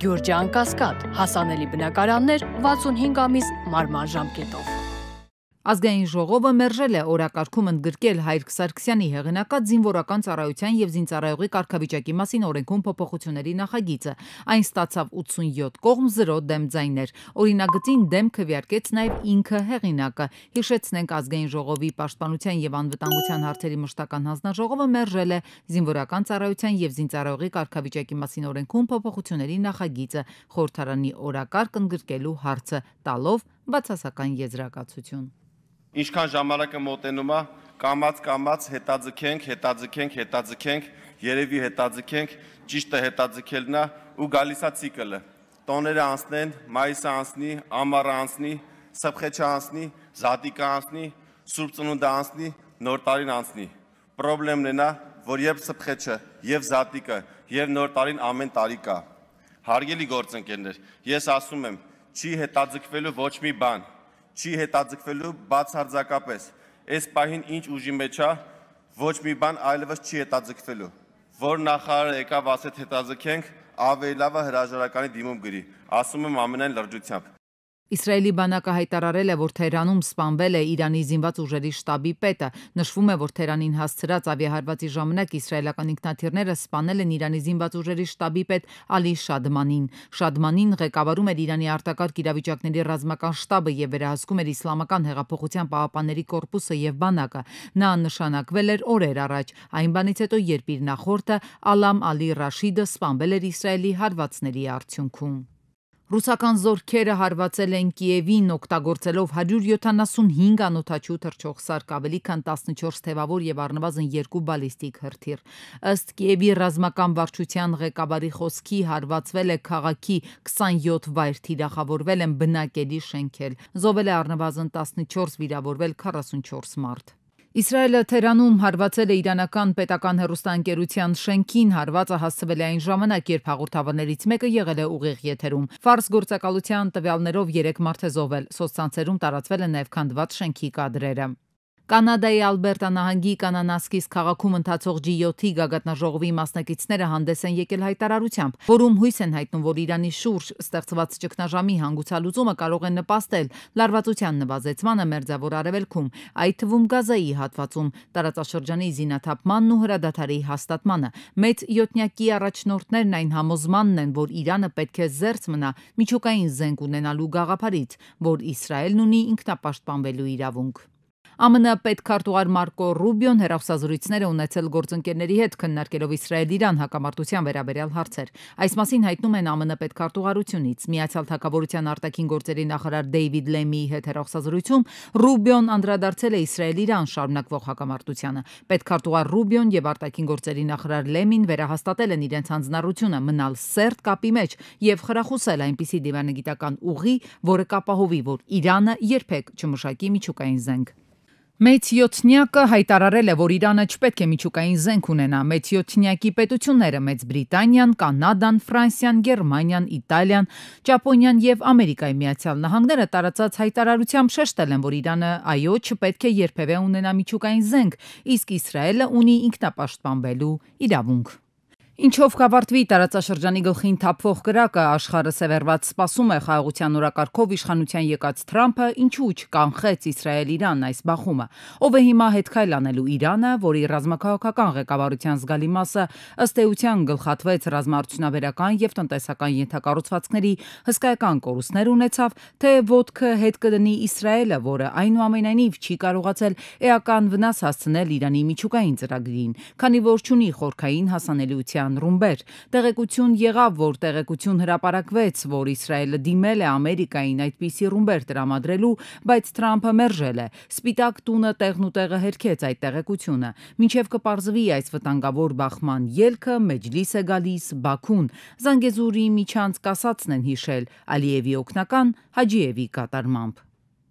Գյուրջան Կասկադ, հասանելի բնակարաններ 65 ամիս մարման ժամկետով։ Ազգային ժողովը մերժել է օրակարգում ընդգրկել Հայրիկ Սարգսյանի հեղինակած զինվորական ծառայության եւ զինծառայողի կարգավիճակի մասին օրենքում փոփոխությունների նախագիծը։ Այն ստացավ 87 կողմ 0 դեմ ձայներ։ Օրինագծին դեմ քվեարկեց նաեւ ինքը հեղինակը։ Հիշեցնենք, Ազգային ժողովի պաշտպանության եւ անվտանգության հարցերի մշտական հանձնաժողովը մերժել է զինվորական ծառայության եւ զինծառայողի կարգավիճակի մասին օրենքում փոփոխությունների նախագիծը խորհրդարանի օրակարգ ընդգրկելու հարցը, տալով բացասական եզրակացություն։ Ինչքան ժամանակը մոտենում է, կամաց հետաձգենք, երևի հետաձգենք, ճիշտը հետաձգելն է ու գալիս է ցիկլը։ Տոները անցնեն, մայիսը անցնի, ամառը անցնի, սփխեչը անցնի, զատիկը անցնի, Սուրբ Ծնունդը անցնի, Նոր տարին անցնի։ Պրոբլեմն է նա, որ երբ սփխեչը, եւ զատիկը, եւ Նոր տարին ամեն տարի կա։ Հարգելի գործընկերներ, ես ասում եմ, չի հետաձգվելու ոչ մի բան։ Չի հետաձգվելու բացարձակապես, այս պահին ինչ ուժի մեջ է, ոչ մի բան այլևս չի հետաձգվելու, որ նախարարը եկավ ասեց հետաձգենք, ավելի լավ է հրաժարականի դիմում գրի, ասում եմ ամենայն լրջությամբ։ Իսրայելի բանակը հայտարարել է, որ Թեհրանում սպանվել է Իրանի զինված ուժերի շտաբի պետը։ Նշվում է, որ Թեհրանին հասցրած ավիահարվածի ժամանակ իսրայելական ինքնաթիռները սպանել են Իրանի զինված ուժերի շտաբի պետ Ալի Շադմանին։ Շադմանին ղեկավարում էր Իրանի արտակարգ իրավիճակների ռազմական շտաբը եւ վերահսկում էր Իսլամական հեղափոխության պահապանների կորպուսը եւ բանակը։ Նա նշանակվել էր օրեր առաջ, այն բանից հետո, երբ իր նախորդը Ալամ Ալի Ռաշիդը սպանվել էր Իսրայելի հարվածների արդյունքում։ Ռուսական զորքերը հարվածել են Կիևին օգտագործելով 175 անօդաչու թռչող սարք, ավելի քան 14 թևավոր եւ առնվազն 2 բալիստիկ հրթիռ։ Ըստ Կիևի ռազմական վարչության ղեկավարի խոսքի, հարվածվել է քաղաքի 27 վայր, թիրախավորվել են բնակելի շենքեր, զոհվել է առնվազն 14, վիրավորվել 44 մարդ։ Իսրայելը Թեհրանում հարվածել է իրանական պետական հեռուստաընկերության շենքին, հարվածը հասցվել է այն ժամանակ, երբ հաղորդավարներից մեկը եղել է ուղիղ եթերում։ Ֆարս գործակալության տվյալներով 3 մարդ է զոհվել, սոցցանցերում տարածվել է նաև քանդված շենքի կադրերը։ Կանադայի Ալբերտա նահանգի Կանանասկիս քաղաքում ընթացող G7-ի գագաթնաժողովի մասնակիցները հանդես են եկել հայտարարությամբ, որում հույս են հայտնում, որ Իրանի շուրջ ստեղծված ճգնաժամի հանգուցալուծումը կարող է նպաստել լարվածության նվազեցմանը Մերձավոր Արևելքում, այդ թվում Գազայի հատվածում, տարածաշրջանի զինաթափմանն ու հրադադարի հաստատմանը։ Մեծ յոթնյակի առաջնորդներն այն համոզմանն են, որ Իրանը պետք է զերծ մնա միջուկային զենք ունենալու գաղափարից, որ Իսրայելն ունի ինքնապաշտպանվելու իրավունք։ ԱՄՆ պետքարտուղար Մարկո Ռուբիոն հեռախոսազրույցներ է ունեցել գործընկերների հետ, քննարկելով Իսրայել-Իրան հակամարտության վերաբերյալ հարցեր։ Այս մասին հայտնում են ԱՄՆ պետքարտուղարությունից։ Միացյալ Թագավորության արտաքին գործերի նախարար Դեյվիդ Լեմիի հետ հեռախոսազրույցում Ռուբիոն անդրադարձել է Իսրայել-Իրան շարունակվող հակամարտությանը։ Պետքարտուղար Ռուբիոն եւ արտաքին գործերի նախարար Լեմին վերահաստատել են իրենց հանձնառությունը մնալ սերտ կապի մեջ եւ խրախուսել այնպիսի դիվանագիտական ուղի, որը կապահովի, որ Իրանը երբեք չմշակի միջուկային զենք։ Մեծ յոթնյակը հայտարարել է, որ Իրանը չպետք է միջուկային զենք ունենա։ Մեծ յոթնյակի պետությունները Մեծ Բրիտանիան, Կանադան, Ֆրանսիան, Գերմանիան, Իտալիան, Ճապոնիան եւ Ամերիկայի Միացյալ Նահանգները տարածած հայտարարությամբ շեշտել են, որ Իրանը այո չպետք է երբևէ ունենա միջուկային զենք, իսկ Իսրայելը ունի ինքնապաշտպանվելու իրավունք։ Ինչով կավարտվի տարածաշրջանի գլխին թափվող կրակը, աշխարհը սևեռված սպասում է խաղաղության օրակարգով իշխանության եկած Թրամփը ինչու չկանխեց Իսրայել-Իրան այս բախումը։ Ով է հիմա հետքայլ անելու Իրանը, որի ռազմաքաղաքական ղեկավարության զգալի մասը ըստ էության գլխատվեց ռազմաարդյունաբերական եւ տնտեսական ենթակառուցվածքների հսկայական կորուստներ ունեցավ, թե ոտքը հետ կդնի Իսրայելը, որը այնուամենայնիվ չի կարողացել էական վնաս հասցնել Իրանի միջուկային ծրագրին, քանի որ չունի խորքային հասանելիության ռումբեր։ Տեղեկություն եղավ, որ տեղեկություն հրապարակվեց, որ Իսրայելը դիմել է Ամերիկային այդպիսի ռումբեր տրամադրելու, բայց Թրամփը մերժել է։ Սպիտակ տունը տեղնուտեղը հերքեց այդ տեղեկությունը։ Մինչև կպարզվի այս վտանգավոր բախման ելքը, Մեջլիս է գալիս Բաքուն։ Զանգեզուրի միջանց կասածն են հիշել Ալիևի օգնական Հաջիևի կատարմամբ։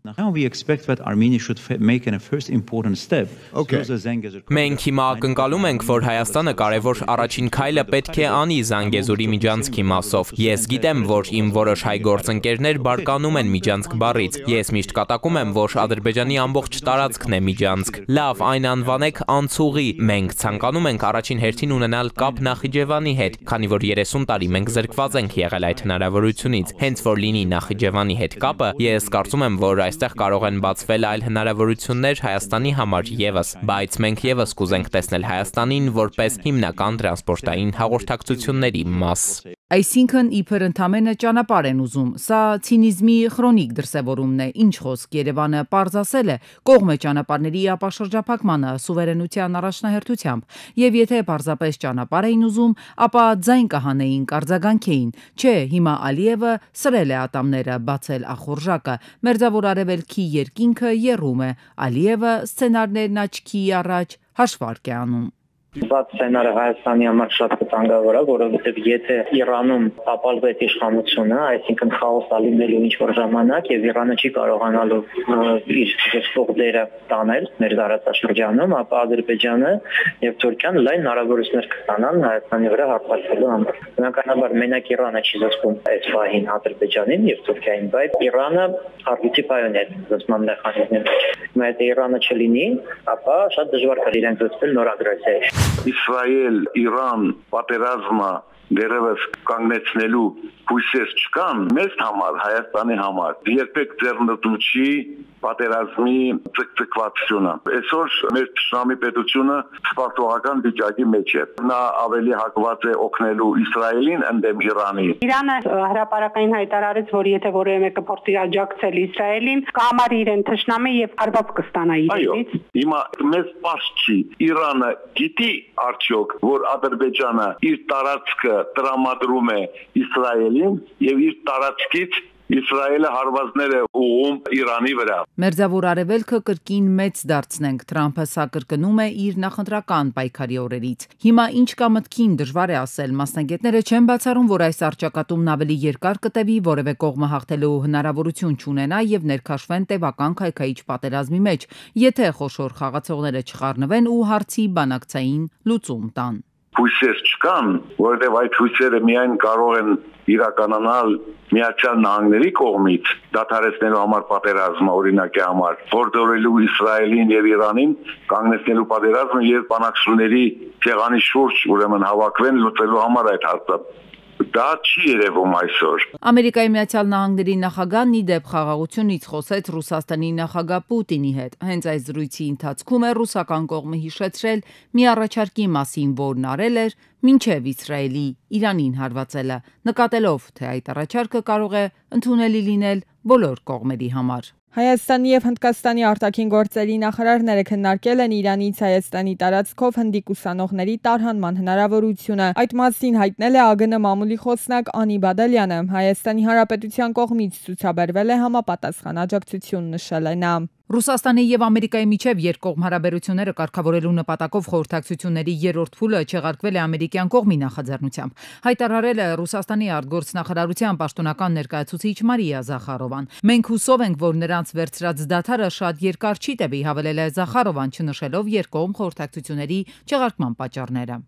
We expect that Armenia should make a first important step. Մենք հիմա ակնկալում ենք, որ Հայաստանը կարևոր առաջին քայլը պետք է անի Զանգեզուրի միջանցքի մասով։ Ես գիտեմ, որ իմ որոշ հայ գործընկերներ բարկանում են միջանցք բառից։ Ես միշտ կատակում եմ, որ Ադրբեջանի ամբողջ տարածքն է միջանցք։ Լավ, այն անվանեք անցուղի։ Մենք ցանկանում ենք առաջին հերթին ունենալ կապ Նախիջևանի հետ, քանի որ 30 տարի մենք զրկված ենք եղել այդ հնարավորությունից։ Հենց որ լինի Նախիջևանի հետ կապը, ես կարծում եմ, որ այստեղ կարող են բացվել այլ հնարավորություններ Հայաստանի համար եւս, բայց մենք եւս կուզենք տեսնել Հայաստանին որպես հիմնական տրանսպորտային հաղորդակցությունների մաս։ Այսինքն իբր ընդամենը ճանապարհ են ուզում։ Սա ցինիզմի քրոնիկ դրսևորումն է, ինչ խոսք Երևանը պարզ ասել է, կողմ է ճանապարհների ապաշրջափակմանը սուվերենության առաջնահերթությամբ, եւ եթե պարզապես ճանապարհ էին ուզում, ապա ձայն կհանեին, արձագանքեին։ Չէ, հիմա Ալիևը սրել է ատամները, բացել ախորժակը, մերձավոր արևելքի երկինքը եռում է, Ալիևը սցենարներն աչքի առաջ հաշվարկ է անում։ Բաց սցենարը Հայաստանի համար շատ վտանգավոր է, որովհետև եթե Իրանում տապալվեց իշխանությունը, այսինքն խաոս ալինելու ինչ-որ ժամանակ եւ Իրանը չի կարողանալու իր գծող դերը տանել մեր տարածաշրջանում, ապա Ադրբեջանը եւ Թուրքիան լայն հնարավորություններ կստանան Հայաստանի վրա հարձակվելու համար։ Բնականաբար մենակ Իրանը չի զսպում այս պահին Ադրբեջանին եւ Թուրքիային, բայց Իրանը արդյունքի պայոներ զսպման մեխանիզմներ։ Եթե Իրանը չլինի, ապա շատ դժվար կլինի զսպել նոր ագրեսիա։ Իսրայել-Իրան պատերազմը դերևս կանգնեցնելու հույսեր չկան մեզ համար, Հայաստանի համար։ Երբեք ձեռնտու չի պատերազմի ցկցկվածությունը։ Այսօր մեր Թշնամի պետությունը սպարտողական վիճակի մեջ է։ Նա ավելի հակված է օգնելու Իսրայելին ընդդեմ Իրանի։ Իրանը հրապարակային հայտարարեց, որ եթե որևէ մեկը փորձի աջակցել Իսրայելին, կհամարի իրեն Թշնամի եւ արված կստանա իրենից։ Հիմա մեզ պարզ չի։ Իրանը գիտի արդյոք, որ Ադրբեջանը իր տարածքը տրամադրում է Իսրայելին եւ իր տարածքից Իսրայելը հարվածներ է ուղում Իրանի վրա։ Մերձավոր արևելքը կրկին մեծ դարձնենք, Թրամփը սա կրկնում է իր նախընտրական պայքարի օրերից։ Հիմա ինչ կա մտքին դժվար է ասել, մասնագետները չեն բացառում, որ այս առճակատումն ավելի երկար կտևի, որևէ կողմը հաղթելու հնարավորություն չունենա եւ ներքաշվեն տևական քայքայիչ պատերազմի մեջ, եթե խոշոր խաղացողները չխառնվեն ու հարցի բանակցային լուծում տան։ Հույսեր չկան, որովհետև այդ հույսերը միայն կարող են իրականանալ Միացյալ Նահանգների կողմից դադարեցնելու համար պատերազմը, օրինակի համար, հորդորելու Իսրայելին եւ Իրանին կանգնեցնելու պատերազմը եւ բանակցությունների ցեղանի շուրջ ուրեմն հավաքվեն լուծելու համար այդ հարցը։ Դա չի երևում այսօր։ Ամերիկայի Միացյալ Նահանգների նախագահն ի դեպ խաղաղությունից խոսեց Ռուսաստանի նախագահ Պուտինի հետ։ Հենց այս զրույցի ընթացքում է ռուսական կողմը հիշեցրել մի առաջարկի մասին, որն արել էր մինչև Իսրայելի Իրանին հարվածելը, նկատելով, թե այդ առաջարկը կարող է ընդունելի լինել բոլոր կողմերի համար։ Հայաստանի եւ Հնդկաստանի արտաքին գործերի նախարարները քննարկել են Իրանից Հայաստանի տարածքով հնդիկ ուսանողների տարհանման հնարավորությունը։ Այդ մասին հայտնել է ԱԳՆ մամուլի խոսնակ Անի Բադալյանը։ Հայաստանի Հանրապետության կողմից ցուցաբերվել է համապատասխան աջակցություն, նշել է նա։ Ռուսաստանի եւ Ամերիկայի միջև երկկողմ հարաբերությունները կարգավորելու նպատակով խորհրդակցությունների երրորդ փուլը չեղարկվել է ամերիկյան կողմի նախաձեռնությամբ։ Հայտարարել է Ռուսաստանի արտգործնախարարության պաշտոնական ներկայացուցիչ Մարիա Զախարովան։ Մենք հուսով ենք, որ նրանց վերցրած դադարը շատ երկար չի տևի, հավելել է Զախարովան, չնշելով երկկողմ խորհրդակցությունների չեղարկման պատճառները։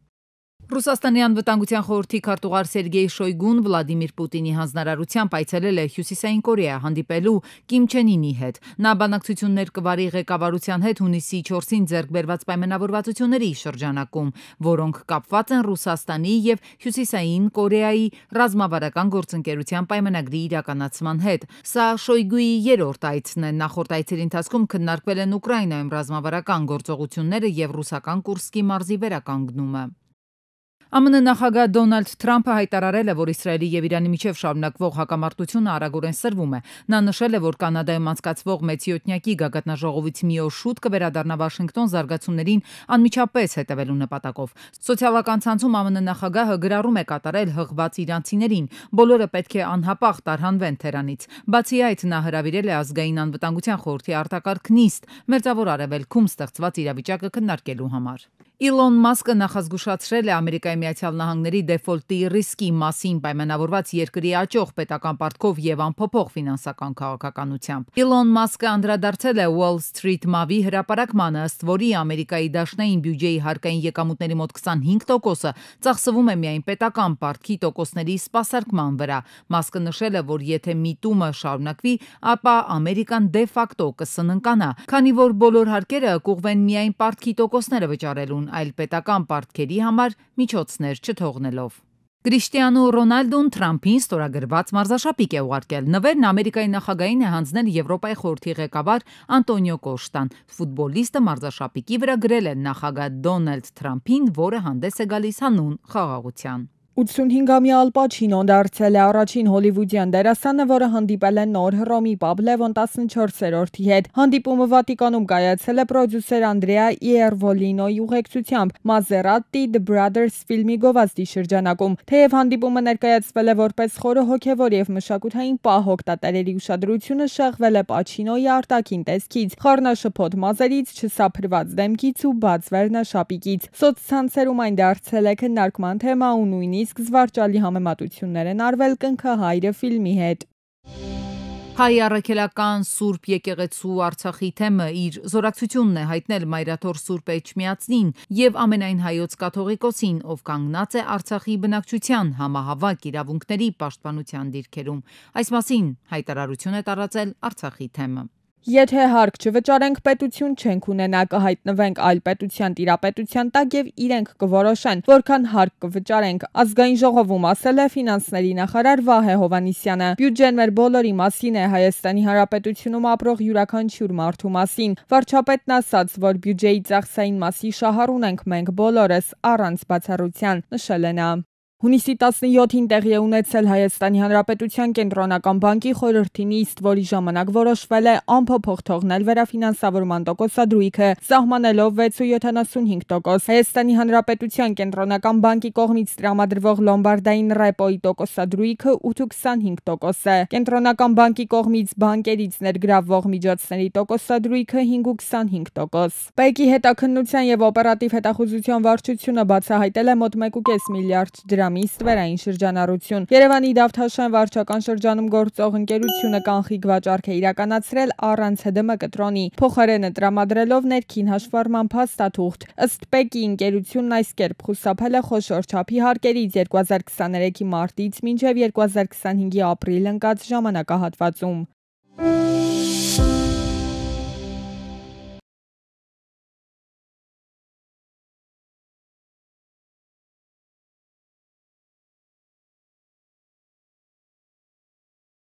Ռուսաստանի անվտանգության խորհրդի քարտուղար Սերգեյ Շոյգուն Վլադիմիր Պուտինի հանձնարարությամբ այցելել է Հյուսիսային Կորեա հանդիպելու Կիմ Չեն Ինի հետ։ Նա բանակցություններ կվարի ղեկավարության հետ հունիսի 4-ին ձեռք բերված պայմանավորվածությունների շրջանակում, որոնք կապված են Ռուսաստանի եւ Հյուսիսային Կորեայի ռազմավարական գործընկերության պայմանագրի իրականացման հետ։ Սա Շոյգուի երրորդ այցն է։ Նախորդ այցերի ընթացքում քննարկվել են Ուկրաինայում ռազմավարական գործողությունները եւ ռուսական Կուրսկի մարզի վերականգնումը։ ԱՄՆ նախագահ Դոնալդ Թրամփը հայտարարել է, որ Իսրայելի եւ Իրանի միջև շարունակվող հակամարտությունը արագորեն սրվում է։ Նա նշել է, որ Կանադայում անցկացվող մեծ յոթնյակի գագաթնաժողովից մի օր շուտ կվերադառնա Վաշինգտոն զարգացումներին անմիջապես հետևելու նպատակով։ Սոցիալական ցանցում ԱՄՆ նախագահը գրառում է կատարել հղված իրանցիներին։ Բոլորը պետք է անհապաղ տարհանվեն Թերանից։ Բացի այդ, նա հրավիրել է ազգային անվտանգության խորհրդի արտակարգ նիստ Մերձավոր Արևելքում ստեղծված իրավիճակը քննարկելու համար։ Իլոն Մասկը նախազգուշացրել է Ամերիկայի Միացյալ Նահանգների դեֆոլտի ռիսկի մասին պայմանավորված երկրի աճող պետական պարտքով եւ անփոփոխ ֆինանսական քաղաքականությամբ։ Իլոն Մասկը անդրադարձել է Wall Street Mav-ի հրապարակմանը, ըստ որի Ամերիկայի դաշնային բյուջեի հարկային եկամուտների մոտ 25%-ը ծախսվում է միայն պետական պարտքի տոկոսների սպասարկման վրա։ Մասկը նշել է, որ եթե միտումը շարունակվի, ապա Ամերիկան դե ֆակտո կսննկանա, քանի որ բոլոր հարկերը կուղվեն միայն պարտքի տոկոսները վճարելուն, այլ պետական պարտքերի համար միջոցներ չթողնելով։ Կրիշտիանո Ռոնալդոն Թրամփին ստորագրված մարզաշապիկ է ուղարկել։ Նվերն Ամերիկայի նախագահին է հանձնել Եվրոպայի խորհրդի ղեկավար Անտոնիո Կոշտան։ Ֆուտբոլիստը մարզաշապիկի վրա գրել է նախագահ Դոնալդ Թրամփին, որը հանդես է գալիս հանուն խաղաղության։ 85-ամյա Ալ Պաչինոն դարձել է առաջին հոլիվուդյան դերասանը, որը հանդիպել է նոր Հռոմի Պապ Լևոն 14-րդի հետ։ Հանդիպումը Վատիկանում կայացել է պրոդյուսեր Անդրեա Իերվոլինոյի ուղեկցությամբ Maserati The Brothers ֆիլմի գովազդի շրջանակում։ Թեև հանդիպումը ներկայացվել է որպես խորը հոգևոր եւ մշակութային պահ, օգտատերերի ուշադրությունը շեղվել է Պաչինոյի արտաքին տեսքից, խառնաշփոթ մազերից, չսափրված դեմքից ու բաց վերնաշապիկից։ Սոցցանցերում այն դարձել է քննարկման թեմա ու նույնիսկ զվարճալի համեմատություններ են արվել Կնքահայրը ֆիլմի հետ։ Հայ առաքելական Սուրբ եկեղեցու Արցախի թեմը իր զորակցությունն է հայտնել Մայրաթոր Սուրբ Էջմիածնին եւ ամենայն հայոց կաթողիկոսին, ով կանգնած է Արցախի բնակչության համահավաք իրավունքների պաշտպանության դիրքերում։ Այս մասին հայտարարություն է տարածել Արցախի թեմը։ Եթե հարկ չվճարենք, պետություն չենք ունենա, կհայտնվենք այլ պետության տիրապետության տակ եւ իրենք կորոշեն, որքան հարկ կվճարենք։ Ազգային ժողովում ասել է ֆինանսների նախարար Վահե Հովանիսյանը։ Բյուջեն մեր բոլորի մասին է, Հայաստանի Հանրապետությունում ապրող յուրաքանչյուր մարդու մասին։ Վարչապետն ասաց, որ բյուջեի ծախսային մասի շահառ ունենք մենք բոլորս, առանց բացառության, նշել է նա։ Հունիսի 17-ին տեղի է ունեցել Հայաստանի Հանրապետության կենտրոնական բանկի խորհրդի նիստ, որի ժամանակ որոշվել է անփոփոխ թողնել վերաֆինանսավորման տոկոսադրույքը, սահմանելով 6.75%։ Հայաստանի Հանրապետության կենտրոնական բանկի կողմից տրամադրվող լոմբարդային ռեպոյի տոկոսադրույքը 8.25% է։ Կենտրոնական բանկի կողմից բանկերից ներգրավվող միջոցների տոկոսադրույքը 5.25%։ ՊԵԿ-ի հետաքննության եւ օպերատիվ հետախուզության վարչությունը բացահայտել է մոտ 1.5 միլիարդ դրամի ստվերային շրջանառություն։ Երևանի Դավթաշեն վարչական շրջանում գործող ընկերությունը կանխիկ վաճառք է իրականացրել առանց ՀԴՄ կտրոնի, փոխարենը տրամադրելով ներքին հաշվառման փաստաթուղթ։ Ըստ ՊԵԿ-ի ընկերությունն այս կերպ խուսափել է խոշոր չափի հարկերից 2023-ի մարտից մինչև 2025-ի ապրիլ ընկած ժամանակահատվածում։